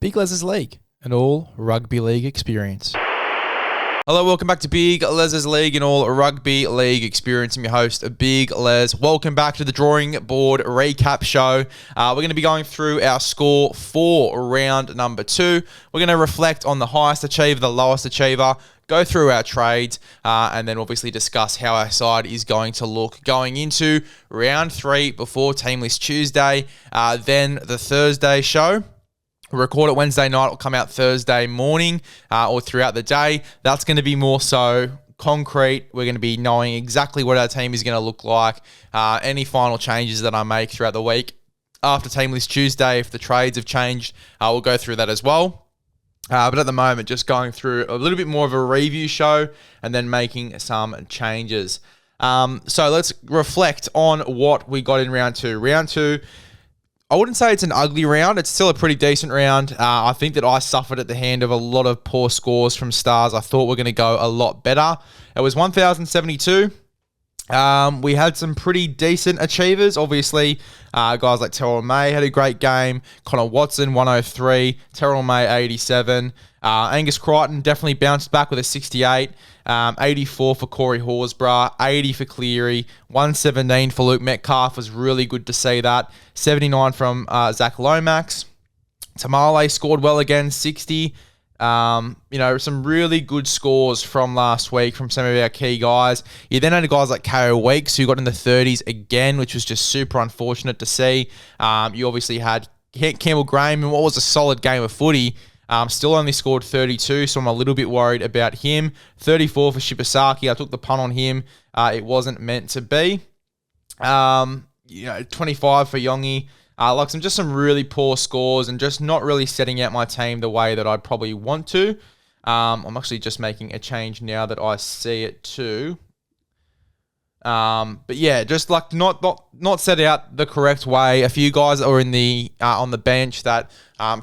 Big LEZ'S League, an all rugby league experience. Hello, welcome back to Big LEZ'S League, an all rugby league experience. I'm your host, Big Les. Welcome back to the drawing board recap show. We're going to be going through our score for round number 2. We're going to reflect on the highest achiever, the lowest achiever, go through our trades, and then obviously discuss how our side is going to look going into round 3 before Team List Tuesday, then the Thursday show. We'll record it Wednesday night. It'll come out Thursday morning or throughout the day. That's going to be more so concrete. We're going to be knowing exactly what our team is going to look like. Any final changes that I make throughout the week. After Team List Tuesday, if the trades have changed, we'll go through that as well. But at the moment, just going through a little bit more of a review show and then making some changes. So let's reflect on what we got in round 2. Round 2, I wouldn't say it's an ugly round. It's still a pretty decent round. I think that I suffered at the hand of a lot of poor scores from stars. I thought we were going to go a lot better. It was 1,072. We had some pretty decent achievers. Obviously, guys like Terrell May had a great game. Connor Watson, 103. Terrell May, 87. Angus Crichton definitely bounced back with a 68. 84 for Corey Horsburgh, 80 for Cleary, 117 for Luke Metcalf was really good to see that. 79 from Zach Lomax. Tamale scored well again, 60. Some really good scores from last week from some of our key guys. You then had guys like KO Weeks who got in the 30s again, which was just super unfortunate to see. You obviously had Campbell Graham in what was a solid game of footy. Still only scored 32, so I'm a little bit worried about him. 34 for Shibasaki. I took the punt on him. It wasn't meant to be. 25 for Yongi. Some really poor scores and just not really setting out my team the way that I'd probably want to. I'm actually just making a change now that I see it too. But yeah, just like not set out the correct way. A few guys that were in the on the bench that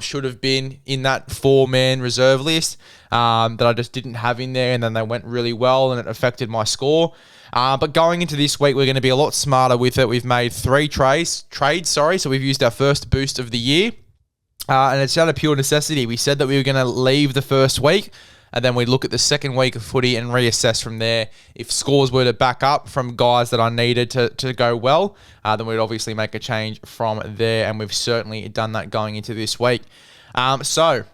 should have been in that 4-man reserve list that I just didn't have in there, and then they went really well and it affected my score. But going into this week, we're going to be a lot smarter with it. We've made 3 trades, so we've used our first boost of the year, and it's out of pure necessity. We said that we were going to leave the first week, and then we look at the second week of footy and reassess from there. If scores were to back up from guys that I needed to go well, then we'd obviously make a change from there, and we've certainly done that going into this week. So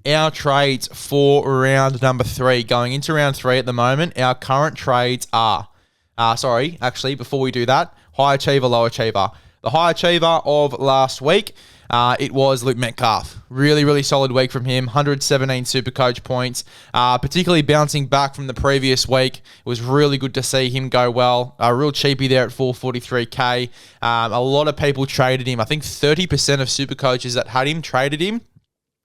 our trades for round number 3, going into round 3 at the moment, our current trades are, before we do that, high achiever, low achiever. The high achiever of last week, it was Luke Metcalf. Really, really solid week from him. 117 SuperCoach points, particularly bouncing back from the previous week. It was really good to see him go well. A real cheapie there at 443k. A lot of people traded him. I think 30% of SuperCoaches that had him traded him.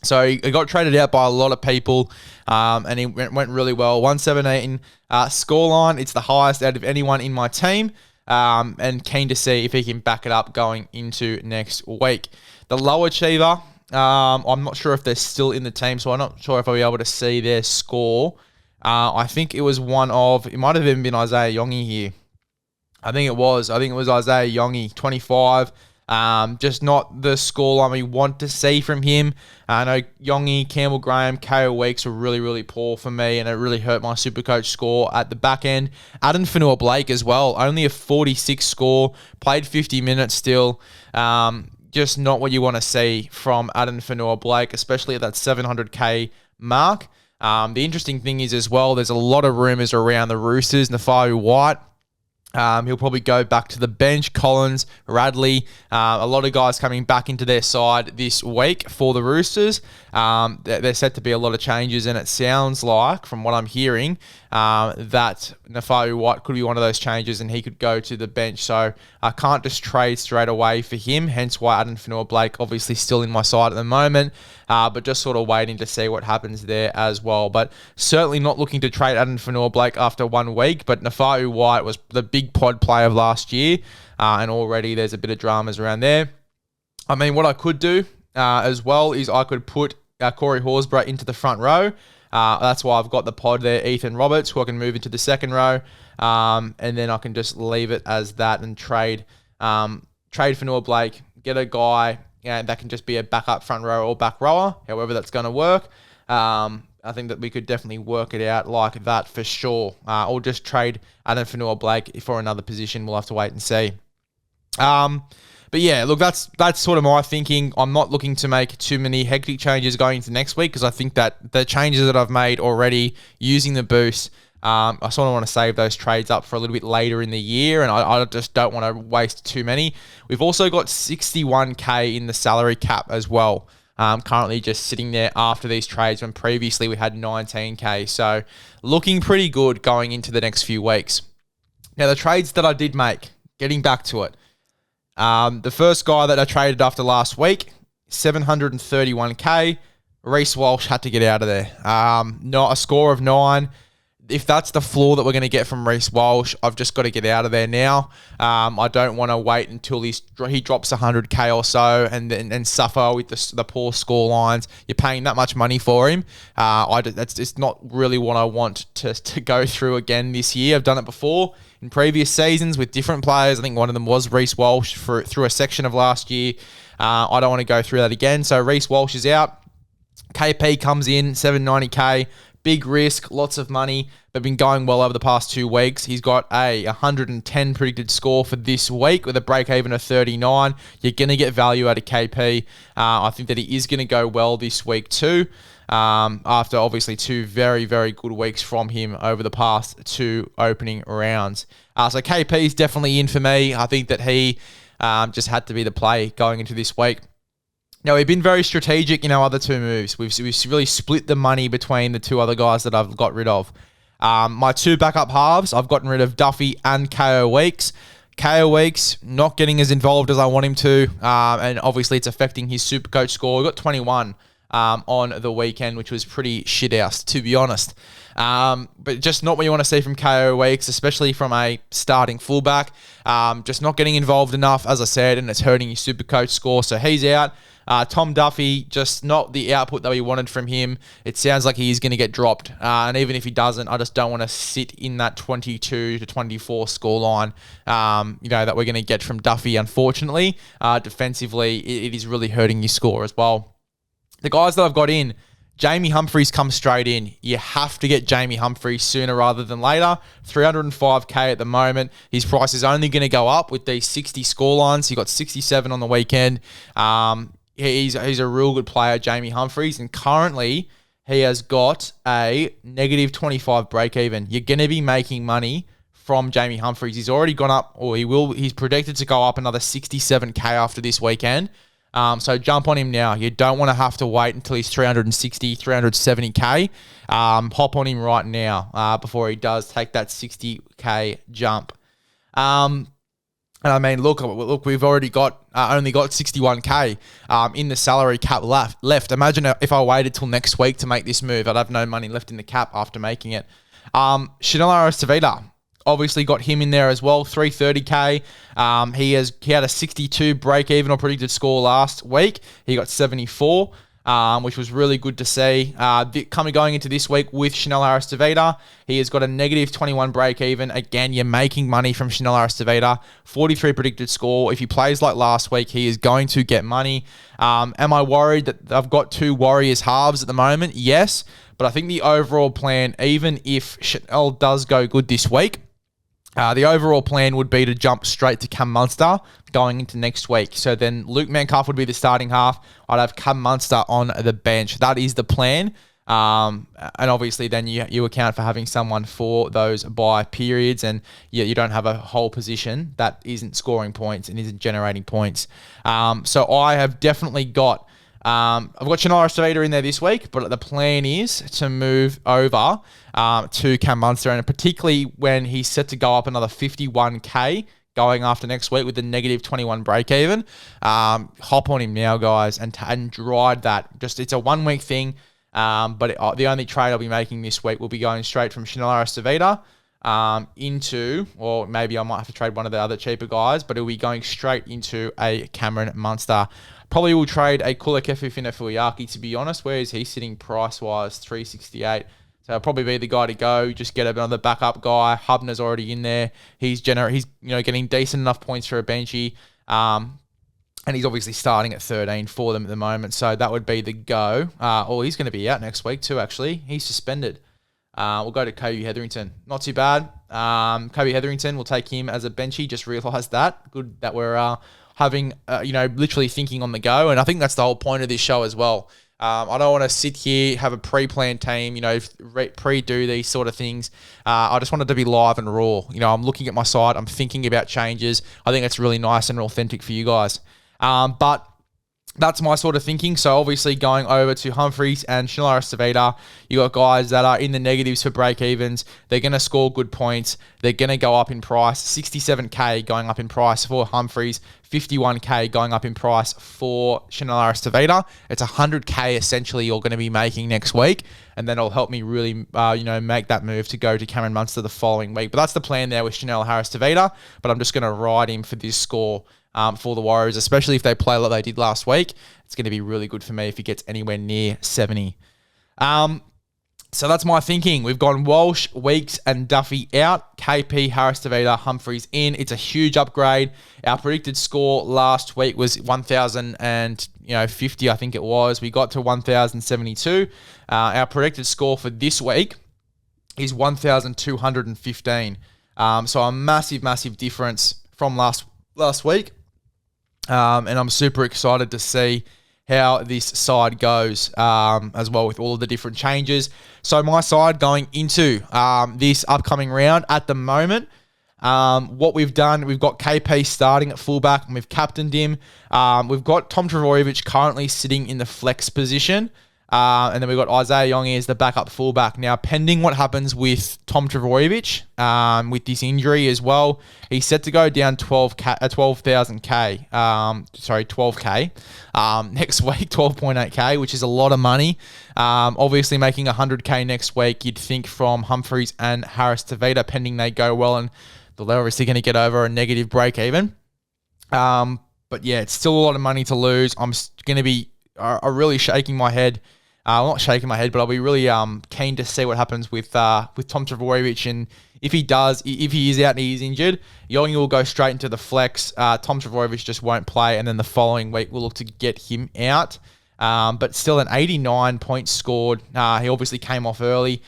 So he got traded out by a lot of people, and he went really well. 117 scoreline. It's the highest out of anyone in my team, and keen to see if he can back it up going into next week. The low achiever, I'm not sure if they're still in the team, so I'm not sure if I'll be able to see their score. I think it was it might have even been Isaiah Yongi here. I think it was Isaiah Yongi, 25. Just not the scoreline we want to see from him. I know Yongi, Campbell Graham, KO Weeks were really, really poor for me, and it really hurt my SuperCoach score at the back end. Adam Fanua-Blake as well, only a 46 score, played 50 minutes still. Just not what you want to see from Adam Fanua-Blake, especially at that 700k mark. The interesting thing is as well, there's a lot of rumours around the Roosters, Nafau White. He'll probably go back to the bench. Collins, Radley, a lot of guys coming back into their side this week for the Roosters. There's set to be a lot of changes, and it sounds like, from what I'm hearing, that Nafau White could be one of those changes and he could go to the bench. So I can't just trade straight away for him, hence why Adam Fanua-Blake obviously still in my side at the moment, but just sort of waiting to see what happens there as well. But certainly not looking to trade Adam Fanua-Blake after 1 week, but Nafau White was the big pod play of last year, and already there's a bit of dramas around there. I mean, what I could do as well is I could put Corey Horsburgh into the front row. That's why I've got the pod there, Ethan Roberts, who I can move into the second row, and then I can just leave it as that and trade Fanua-Blake, get a guy Yeah, that can just be a backup front rower or back rower, however that's going to work. I think that we could definitely work it out like that for sure. Or just trade Adam Fanua-Blake for another position. We'll have to wait and see. But yeah, look, that's sort of my thinking. I'm not looking to make too many hectic changes going into next week because I think that the changes that I've made already using the boost, I sort of want to save those trades up for a little bit later in the year, and I just don't want to waste too many. We've also got 61K in the salary cap as well. Currently just sitting there after these trades when previously we had 19K. So looking pretty good going into the next few weeks. Now, the trades that I did make, getting back to it. The first guy that I traded after last week, 731K. Reece Walsh had to get out of there. Not a score of 9. If that's the floor that we're going to get from Reece Walsh, I've just got to get out of there now. I don't want to wait until he drops 100K or so and suffer with the poor score lines. You're paying that much money for him. That's just not really what I want to go through again this year. I've done it before in previous seasons with different players. I think one of them was Reece Walsh through a section of last year. I don't want to go through that again. So Reece Walsh is out. KP comes in, 790K. Big risk, lots of money, but been going well over the past 2 weeks. He's got a 110 predicted score for this week with a break even of 39. You're going to get value out of KP. I think that he is going to go well this week too, after obviously 2 very, very good weeks from him over the past 2 opening rounds. So KP is definitely in for me. I think that he just had to be the play going into this week. Now, we've been very strategic in our other 2 moves. We've really split the money between the 2 other guys that I've got rid of. My 2 backup halves, I've gotten rid of Duffy and KO Weeks. KO Weeks, not getting as involved as I want him to, and obviously it's affecting his Supercoach score. We got 21 on the weekend, which was pretty shit-house, to be honest. But just not what you want to see from KO Weeks, especially from a starting fullback. Just not getting involved enough, as I said, and it's hurting his Supercoach score, so he's out. Tom Duffy, just not the output that we wanted from him. It sounds like he is going to get dropped. And even if he doesn't, I just don't want to sit in that 22 to 24 scoreline, that we're going to get from Duffy, unfortunately. Defensively, it is really hurting your score as well. The guys that I've got in, Jamie Humphries comes straight in. You have to get Jamie Humphries sooner rather than later. 305K at the moment. His price is only going to go up with these 60 scorelines. He got 67 on the weekend. He's a real good player, Jamie Humphries, and currently he has got a negative 25 break even. You're going to be making money from Jamie Humphries. He's already gone up, or he's predicted to go up another 67K after this weekend. So jump on him now. You don't want to have to wait until he's 360, 370K. Hop on him right now before he does take that 60K jump. And I mean, look, we've already only got 61K in the salary cap left. Imagine if I waited till next week to make this move. I'd have no money left in the cap after making it. Chanel Aristevita, obviously got him in there as well, 330K. He had a 62 break even or predicted score last week. He got 74. Which was really good to see. Going into this week with Chanel Aristevita, he has got a negative 21 break even. Again, you're making money from Chanel Aristevita. 43 predicted score. If he plays like last week, he is going to get money. Am I worried that I've got 2 Warriors halves at the moment? Yes, but I think the overall plan, even if Chanel does go good this week, the overall plan would be to jump straight to Cam Munster going into next week. So then Luke Mancuff would be the starting half. I'd have Cam Munster on the bench. That is the plan. And obviously then you account for having someone for those bye periods, and you don't have a whole position that isn't scoring points and isn't generating points. So I have definitely got I've got Chanel Aristevita in there this week, but the plan is to move over to Cam Munster, and particularly when he's set to go up another 51K going after next week with the negative 21 break even. Hop on him now, guys, and ride that. It's a 1 week thing, but the only trade I'll be making this week will be going straight from Chanel Aristevita into, or maybe I might have to trade one of the other cheaper guys, but it'll be going straight into a Cameron Munster. Probably will trade a Kulakefu Fuyaki, to be honest. Where is he sitting price-wise? 368. So it'll probably be the guy to go. Just get another backup guy. Hubner's already in there. He's getting decent enough points for a benchy. And he's obviously starting at 13 for them at the moment. So that would be the go. He's going to be out next week too, actually. He's suspended. We'll go to Kobe Hetherington. Not too bad. Kobe Hetherington, we'll take him as a benchy. Just realised that. Good that we're having, literally thinking on the go. And I think that's the whole point of this show as well. I don't want to sit here, have a pre-planned team, pre-do these sort of things. I just want it to be live and raw. I'm looking at my side. I'm thinking about changes. I think it's really nice and authentic for you guys. But that's my sort of thinking. So obviously going over to Humphreys and Chanel Aristevita, you got guys that are in the negatives for break evens. They're going to score good points. They're going to go up in price. 67K going up in price for Humphreys. 51K going up in price for Chanel Aristevita. It's 100K essentially you're going to be making next week. And then it'll help me really, make that move to go to Cameron Munster the following week. But that's the plan there with Chanel Aristevita. But I'm just going to ride him for this score. For the Warriors, especially if they play like they did last week. It's going to be really good for me if he gets anywhere near 70. So that's my thinking. We've gone Walsh, Weeks, and Duffy out. KP, Harris-Tavita, Humphreys in. It's a huge upgrade. Our predicted score last week was 1,050, I think it was. We got to 1,072. Our predicted score for this week is 1,215. So a massive, massive difference from last week. And I'm super excited to see how this side goes as well with all of the different changes. So my side going into this upcoming round at the moment, what we've done, we've got KP starting at fullback and we've captained him. We've got Tom Trbojevic currently sitting in the flex position. And then we've got Isaiah Yonge as the backup fullback. Now, pending what happens with Tom Trbojevic with this injury as well, he's set to go down 12K next week, 12.8K, which is a lot of money. Obviously, making 100K next week, you'd think from Humphreys and Harris-Tavita, pending they go well, and they're obviously going to get over a negative break even. But yeah, it's still a lot of money to lose. I'm going to be really shaking my head. Not shaking my head, but I'll be really keen to see what happens with Tom Trbojevic, and if he is out and he's injured, Yonge will go straight into the flex. Tom Trbojevic just won't play, and then the following week we'll look to get him out. But still an 89 points scored. He obviously came off early.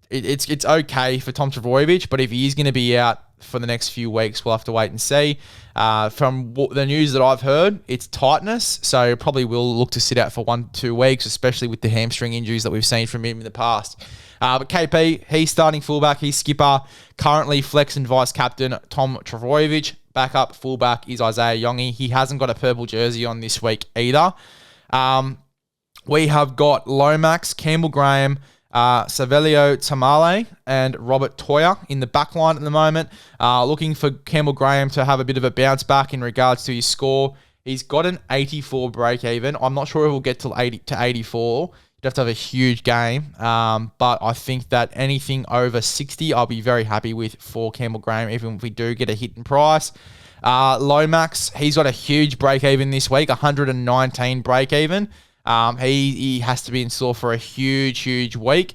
It's okay for Tom Trbojevic, but if he is going to be out for the next few weeks, we'll have to wait and see. From the news that I've heard, it's tightness, so probably will look to sit out for 1-2 weeks, especially with the hamstring injuries that we've seen from him in the past. But KP, he's starting fullback, he's skipper, currently flex and vice captain Tom Trbojevic. Backup fullback is Isaiah Yonge. He hasn't got a purple jersey on this week either. We have got Lomax, Campbell Graham, Savelio Tamale and Robert Toya in the back line at the moment. Looking for Campbell Graham to have a bit of a bounce back in regards to his score. He's got an 84 break even. I'm not sure if we'll get to 84. You'd have to have a huge game. But I think that anything over 60, I'll be very happy with for Campbell Graham, even if we do get a hit in price. Lomax, he's got a huge break even this week, 119 break even. He has to be in store for a huge, huge week.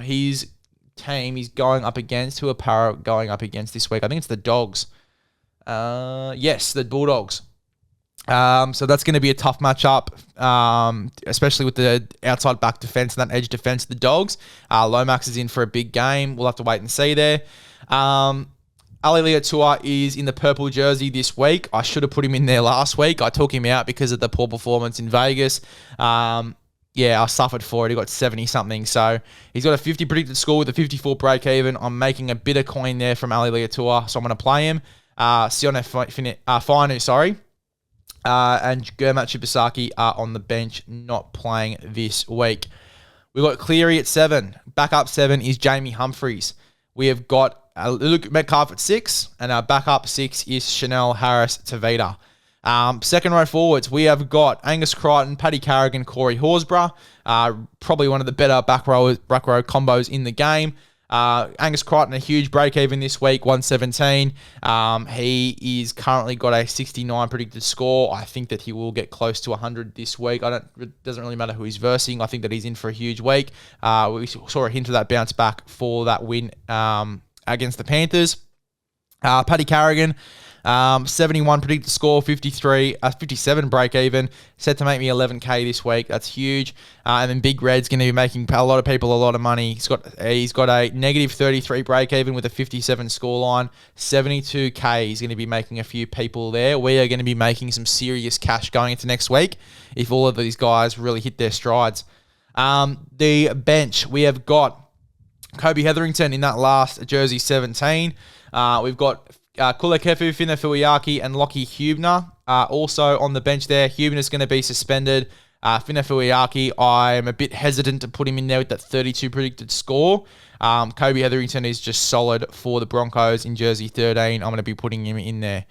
His team is going up against, who are Para going up against this week? I think it's the Dogs. Yes, the Bulldogs. So that's going to be a tough matchup, especially with the outside back defense and that edge defense of the Dogs. Lomax is in for a big game. We'll have to wait and see there. Ali Liatua is in the purple jersey this week. I should have put him in there last week. I took him out because of the poor performance in Vegas. I suffered for it. He got 70-something. So he's got a 50 predicted score with a 54 break even. I'm making a bit of coin there from Ali Liatua, so I'm going to play him. Sione Finu, and Gurmat Shibasaki are on the bench, not playing this week. We've got Cleary at 7. Backup 7 is Jamie Humphreys. We have got Luke Metcalf at 6, and our backup 6 is Chanel Harris-Tavita. Second row forwards, we have got Angus Crichton, Paddy Carrigan, Corey Horsburgh. Probably one of the better back row combos in the game. Angus Crichton, a huge break even this week, 117. He is currently got a 69 predicted score. I think that he will get close to 100 this week. It doesn't really matter who he's versing. I think that he's in for a huge week. We saw a hint of that bounce back for that win against the Panthers. Paddy Carrigan, 71 predicted score, 57 break even, set to make me 11k this week. That's huge. And then Big Red's going to be making a lot of people a lot of money. He's got a negative 33 break even with a 57 scoreline, 72k. He's going to be making a few people there. We are going to be making some serious cash going into next week if all of these guys really hit their strides. The bench, we have got Kobe Hetherington in that last jersey 17. We've got Kulakefu, Fina Fuiaki, and Lockie Hubner also on the bench there. Hubner's going to be suspended. Fina Fuiaki, I'm a bit hesitant to put him in there with that 32 predicted score. Kobe Hetherington is just solid for the Broncos in jersey 13. I'm going to be putting him in there.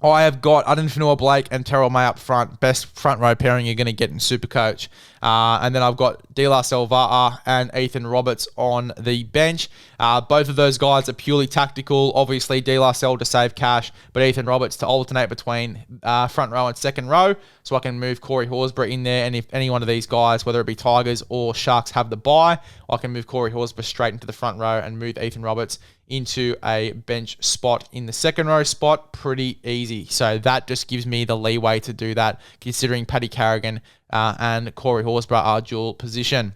I have got Aden Fanua-Blake and Terrell May up front. Best front row pairing you're going to get in Supercoach. And then I've got De La Silva and Ethan Roberts on the bench. Both of those guys are purely tactical. Obviously, De La Silva to save cash, but Ethan Roberts to alternate between front row and second row. So I can move Corey Horsburgh in there. And if any one of these guys, whether it be Tigers or Sharks, have the bye, I can move Corey Horsburgh straight into the front row and move Ethan Roberts into a bench spot in the second row spot. Pretty easy. So that just gives me the leeway to do that, considering Paddy Carrigan and Corey Horsburgh are dual position.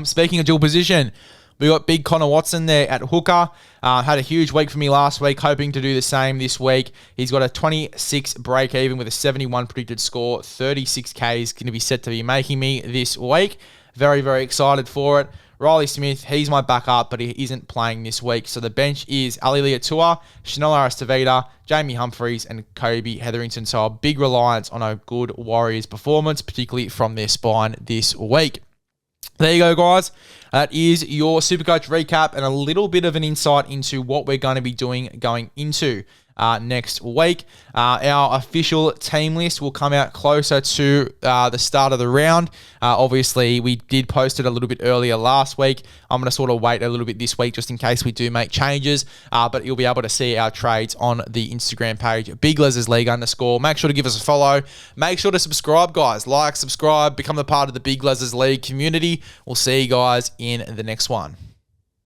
Speaking of dual position, we got big Connor Watson there at hooker. Had a huge week for me last week, hoping to do the same this week. He's got a 26 break even with a 71 predicted score. 36k is going to be set to be making me this week. Very, very excited for it. Riley Smith, he's my backup, but he isn't playing this week. So the bench is Ali Liatua, Chanel Aristevita, Jamie Humphries, and Kobe Hetherington. So a big reliance on a good Warriors performance, particularly from their spine this week. There you go, guys. That is your Supercoach recap and a little bit of an insight into what we're going to be doing going into next week. Our official team list will come out closer to the start of the round. Obviously, we did post it a little bit earlier last week. I'm going to sort of wait a little bit this week just in case we do make changes, but you'll be able to see our trades on the Instagram page, Big LEZ'S League _. Make sure to give us a follow. Make sure to subscribe, guys. Like, subscribe, become a part of the Big LEZ'S League community. We'll see you guys in the next one.